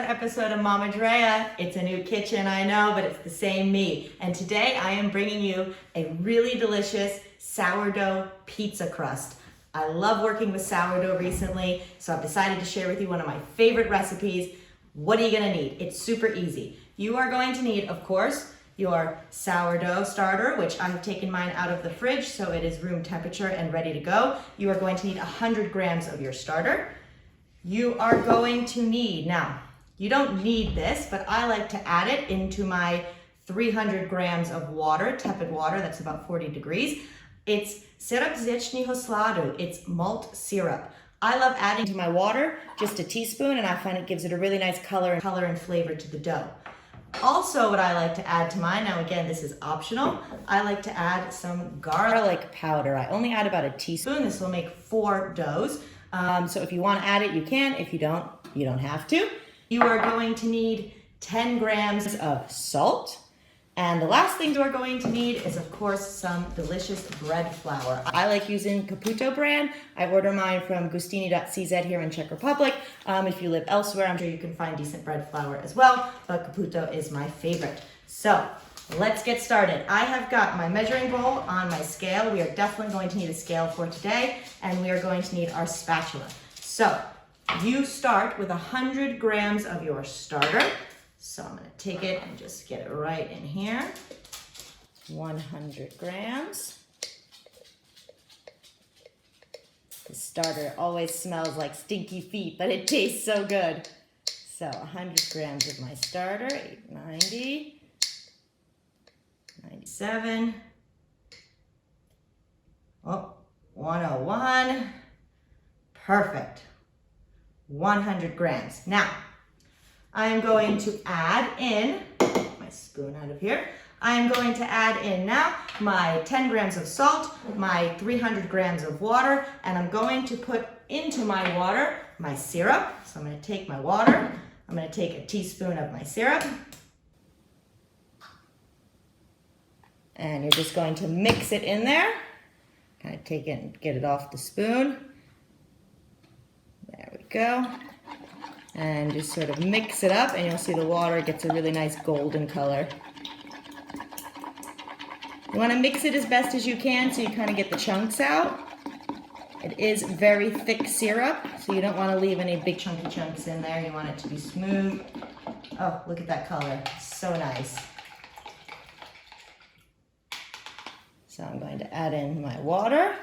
Episode of Mama Drea. It's a new kitchen, I know, but it's the same me. And today I am bringing you a really delicious sourdough pizza crust. I love working with sourdough recently, so I've decided to share with you one of my favorite recipes. What are you gonna need? It's super easy. You are going to need, of course, your sourdough starter, which I have taken mine out of the fridge, so it is room temperature and ready to go. You are going to need 100 grams of your starter. You are going to need, now, you don't need this, but I like to add it into my 300 grams of water, tepid water, that's about 40 degrees. It's syrup mleczny sladu, it's malt syrup. I love adding to my water just a teaspoon, and I find it gives it a really nice color and flavor to the dough. Also, what I like to add to mine, now again, this is optional, I like to add some garlic powder. I only add about a teaspoon. This will make 4 doughs. So if you want to add it, you can. If you don't have to. You are going to need 10 grams of salt. And the last thing you are going to need is, of course, some delicious bread flour. I like using Caputo brand. I order mine from gustini.cz here in Czech Republic. If you live elsewhere, I'm sure you can find decent bread flour as well, but Caputo is my favorite. So let's get started. I have got my measuring bowl on my scale. We are definitely going to need a scale for today, and we are going to need our spatula. So you start with 100 grams of your starter. So I'm gonna take it and just get it right in here. 100 grams. The starter always smells like stinky feet, but it tastes so good. So 100 grams of my starter, 890, 97, 101, perfect. 100 grams. Now, I am going to add in, my spoon out of here, I am going to add in now my 10 grams of salt, my 300 grams of water, and I'm going to put into my water my syrup. So I'm going to take my water, I'm going to take a teaspoon of my syrup, and you're just going to mix it in there. Kind of take it and get it off the spoon. There we go. And just sort of mix it up, and you'll see the water gets a really nice golden color. You want to mix it as best as you can so you kind of get the chunks out. It is very thick syrup, so you don't want to leave any big chunky chunks in there. You want it to be smooth. Oh, look at that color. So nice. So I'm going to add in my water.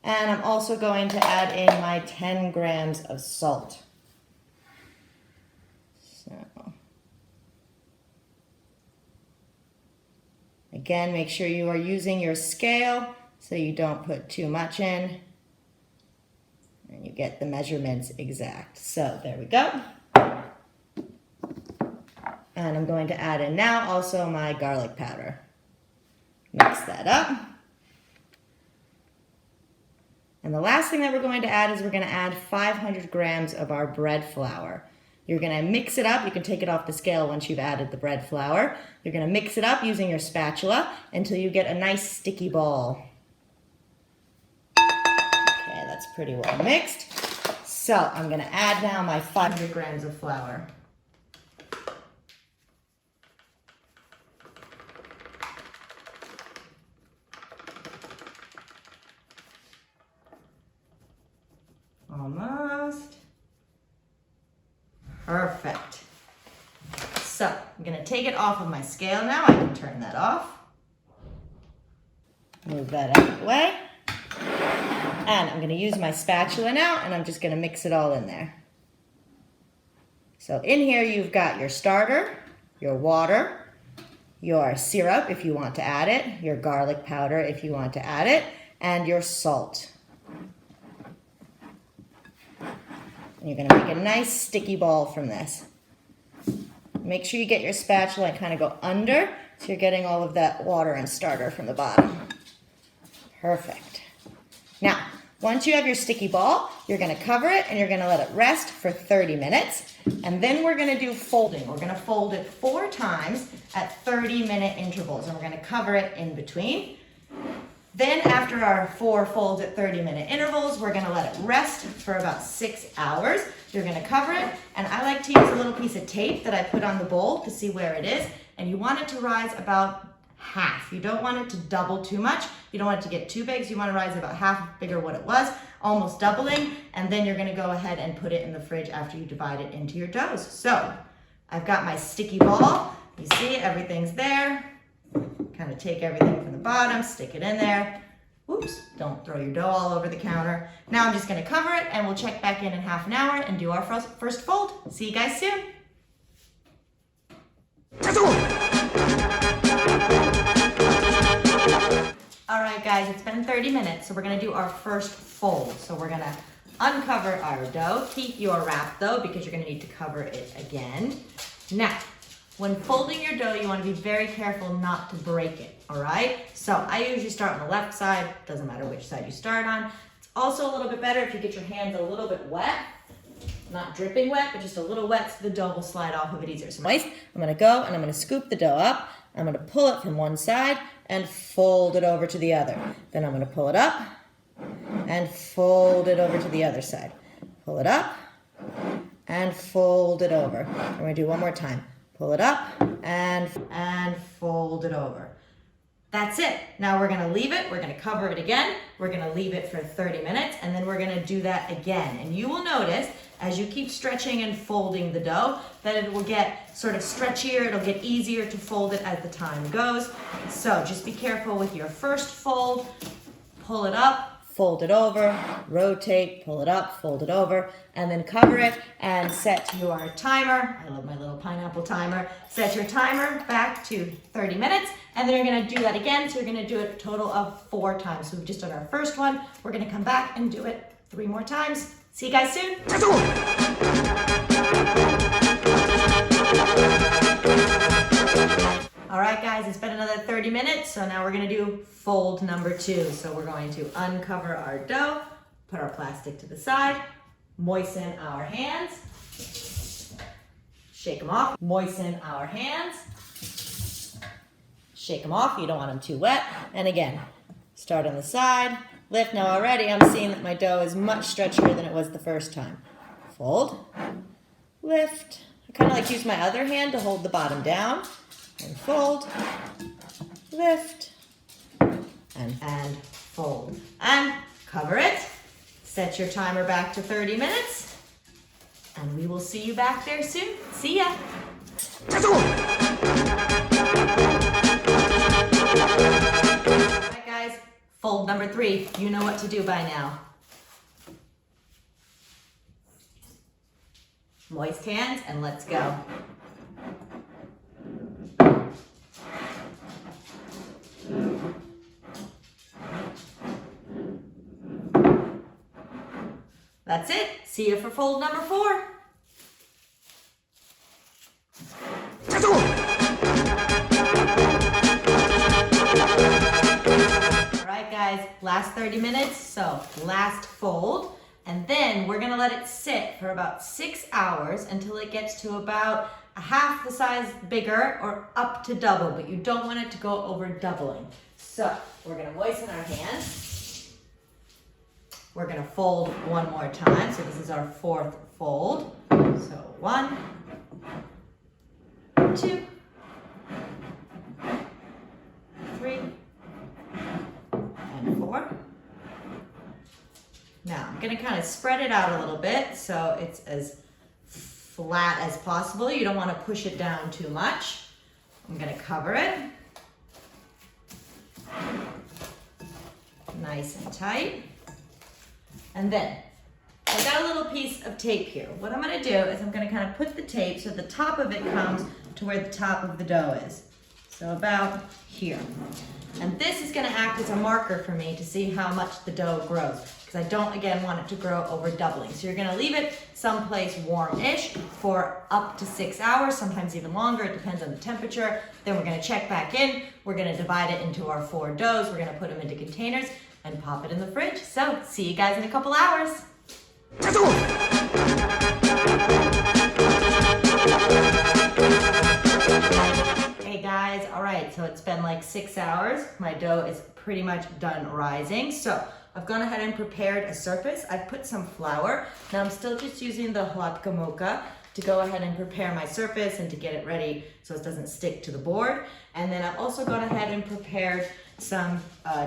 And I'm also going to add in my 10 grams of salt. So, again, make sure you are using your scale so you don't put too much in. And you get the measurements exact. So there we go. And I'm going to add in now also my garlic powder. Mix that up. And the last thing that we're going to add is we're going to add 500 grams of our bread flour. You're going to mix it up. You can take it off the scale once you've added the bread flour. You're going to mix it up using your spatula until you get a nice sticky ball. Okay, that's pretty well mixed. So I'm going to add now my 500 grams of flour. Almost. Perfect. So I'm going to take it off of my scale now. I can turn that off. Move that out of the way. And I'm going to use my spatula now, and I'm just going to mix it all in there. So in here you've got your starter, your water, your syrup if you want to add it, your garlic powder if you want to add it, and your salt. And you're going to make a nice sticky ball from this. Make sure you get your spatula and kind of go under so you're getting all of that water and starter from the bottom. Perfect. Now, once you have your sticky ball, you're gonna cover it and you're gonna let it rest for 30 minutes. And then we're gonna do folding. We're gonna fold it 4 times at 30-minute intervals, and we're gonna cover it in between. Then after our 4 folds at 30-minute intervals, we're gonna let it rest for about 6 hours. You're gonna cover it, and I like to use a little piece of tape that I put on the bowl to see where it is, and you want it to rise about half. You don't want it to double too much. You don't want it to get too big, so you want to rise about half bigger what it was, almost doubling, and then you're gonna go ahead and put it in the fridge after you divide it into your doughs. So, I've got my sticky ball. You see, everything's there. Kind of take everything from the bottom, stick it in there. Oops, don't throw your dough all over the counter. Now I'm just gonna cover it, and we'll check back in half an hour and do our first fold. See you guys soon. All right, guys, it's been 30 minutes, so we're gonna do our first fold. So we're gonna uncover our dough. Keep your wrap though, because you're gonna need to cover it again. Now, when folding your dough, you wanna be very careful not to break it, all right? So I usually start on the left side, doesn't matter which side you start on. It's also a little bit better if you get your hands a little bit wet, not dripping wet, but just a little wet so the dough will slide off a bit easier. So I'm gonna go and I'm gonna scoop the dough up. I'm gonna pull it from one side and fold it over to the other. Then I'm gonna pull it up and fold it over to the other side. Pull it up and fold it over. I'm gonna do one more time. Pull it up and fold it over. That's it. Now we're gonna leave it, we're gonna cover it again, we're gonna leave it for 30 minutes, and then we're gonna do that again. And you will notice, as you keep stretching and folding the dough, that it will get sort of stretchier, it'll get easier to fold it as the time goes. So just be careful with your first fold, pull it up, fold it over, rotate, pull it up, fold it over, and then cover it and set your timer. I love my little pineapple timer. Set your timer back to 30 minutes, and then you're gonna do that again. So you're gonna do it a total of 4 times. So we've just done our first one. We're gonna come back and do it 3 more times. See you guys soon. All right, guys, it's been another 30 minutes, so now we're gonna do fold number 2. So we're going to uncover our dough, put our plastic to the side, moisten our hands, shake them off, moisten our hands, shake them off, you don't want them too wet, and again, start on the side, lift. Now already I'm seeing that my dough is much stretchier than it was the first time. Fold, lift, I kind of like use my other hand to hold the bottom down, and fold, lift, and fold. And cover it. Set your timer back to 30 minutes. And we will see you back there soon. See ya. Alright guys, fold number 3. You know what to do by now. Moist hands, and let's go. That's it. See you for fold number 4. All right, guys, last 30 minutes, so last fold. And then we're gonna let it sit for about 6 hours until it gets to about a half the size bigger or up to double, but you don't want it to go over doubling. So we're gonna moisten our hands. We're gonna fold one more time. So this is our 4th fold. So 1, 2, 3, and 4. Now I'm gonna kind of spread it out a little bit so it's as flat as possible. You don't want to push it down too much. I'm gonna cover it. Nice and tight. And then I got a little piece of tape here. What I'm gonna do is I'm gonna kind of put the tape so the top of it comes to where the top of the dough is. So about here. And this is gonna act as a marker for me to see how much the dough grows, because I don't, again, want it to grow over doubling. So you're gonna leave it someplace warm-ish for up to 6 hours, sometimes even longer, it depends on the temperature. Then we're gonna check back in, we're gonna divide it into our 4 doughs, we're gonna put them into containers, and pop it in the fridge. So see you guys in a couple hours. Hey guys, all right, so it's been like 6 hours. My dough is pretty much done rising. So I've gone ahead and prepared a surface. I've put some flour. Now I'm still just using the hlatka mocha to go ahead and prepare my surface and to get it ready so it doesn't stick to the board. And then I've also gone ahead and prepared some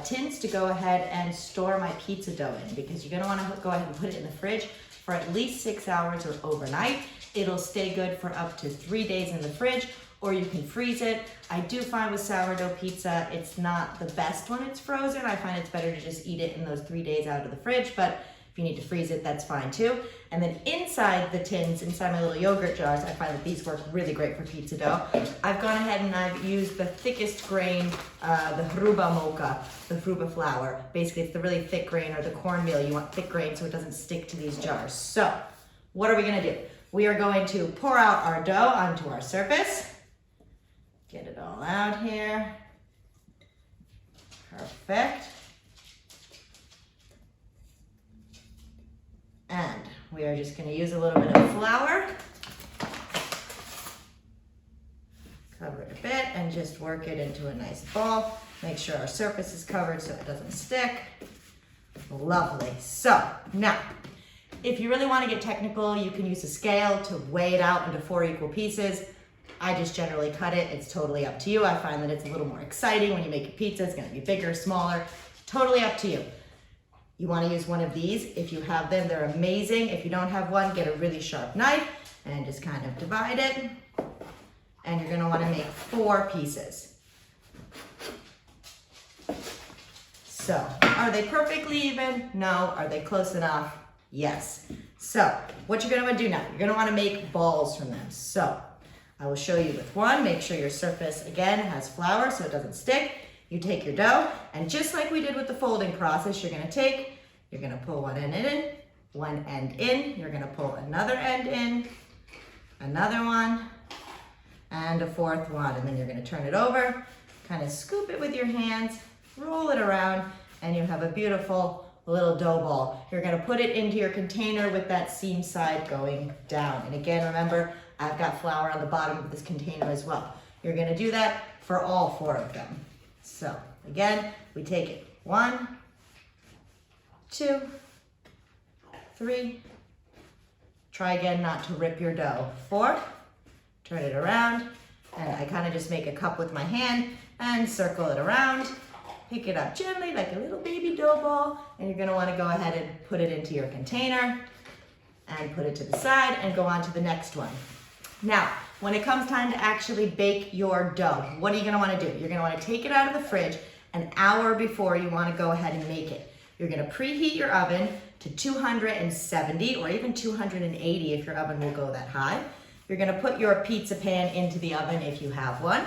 tins to go ahead and store my pizza dough in, because you're gonna wanna go ahead and put it in the fridge for at least 6 hours or overnight. It'll stay good for up to 3 days in the fridge, or you can freeze it. I do find with sourdough pizza, it's not the best when it's frozen. I find it's better to just eat it in those 3 days out of the fridge, but if you need to freeze it, that's fine too. And then inside the tins, inside my little yogurt jars, I find that these work really great for pizza dough. I've gone ahead and I've used the thickest grain, the hruba mocha, the hruba flour. Basically, it's the really thick grain, or the cornmeal. You want thick grain so it doesn't stick to these jars. So what are we gonna do? We are going to pour out our dough onto our surface. Get it all out here. Perfect. And we are just going to use a little bit of flour. Cover it a bit and just work it into a nice ball. Make sure our surface is covered so it doesn't stick. Lovely. So now, if you really want to get technical, you can use a scale to weigh it out into 4 equal pieces. I just generally cut it. It's totally up to you. I find that it's a little more exciting when you make a pizza. It's going to be bigger, smaller, totally up to you. You want to use one of these. If you have them, they're amazing. If you don't have one, get a really sharp knife and just kind of divide it. And you're going to want to make 4 pieces. So, are they perfectly even? No. Are they close enough? Yes. So, what you're going to want to do now, you're going to want to make balls from them. So, I will show you with one. Make sure your surface, again, has flour so it doesn't stick. You take your dough, and just like we did with the folding process, you're gonna pull one end in, you're gonna pull another end in, another one, and a 4th one, and then you're gonna turn it over, kind of scoop it with your hands, roll it around, and you have a beautiful little dough ball. You're gonna put it into your container with that seam side going down. And again, remember, I've got flour on the bottom of this container as well. You're gonna do that for all 4 of them. So again, we take it 1, 2, 3. Try again not to rip your dough. 4, turn it around, and I kind of just make a cup with my hand and circle it around. Pick it up gently like a little baby dough ball, and you're gonna wanna go ahead and put it into your container and put it to the side and go on to the next one. Now, when it comes time to actually bake your dough, what are you gonna wanna do? You're gonna wanna take it out of the fridge an hour before you wanna go ahead and make it. You're gonna preheat your oven to 270 or even 280 if your oven will go that high. You're gonna put your pizza pan into the oven if you have one.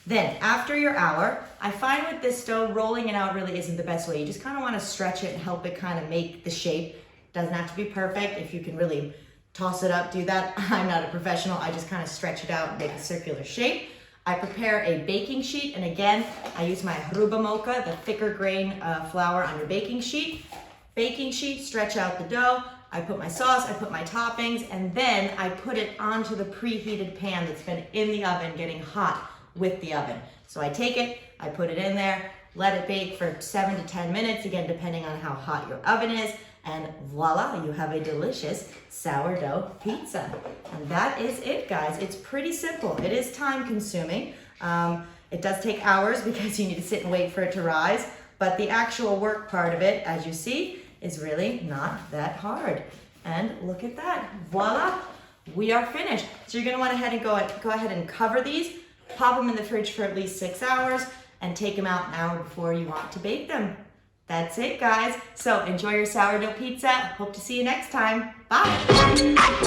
Then after your hour, I find with this dough, rolling it out really isn't the best way. You just kinda wanna stretch it and help it kind of make the shape. Doesn't have to be perfect. If you can really toss it up, do that. I'm not a professional. I just kind of stretch it out and make a circular shape. I prepare a baking sheet, and again, I use my hruba mocha, the thicker grain flour on your baking sheet. Baking sheet, stretch out the dough. I put my sauce, I put my toppings, and then I put it onto the preheated pan that's been in the oven getting hot with the oven. So I take it, I put it in there, let it bake for 7 to 10 minutes, again, depending on how hot your oven is. And voila, you have a delicious sourdough pizza. And that is it, guys. It's pretty simple. It is time consuming. It does take hours because you need to sit and wait for it to rise, but the actual work part of it, as you see, is really not that hard. And look at that, voila, we are finished. So you're gonna want to go ahead and cover these, pop them in the fridge for at least 6 hours, and take them out an hour before you want to bake them. That's it, guys. So enjoy your sourdough pizza. Hope to see you next time. Bye.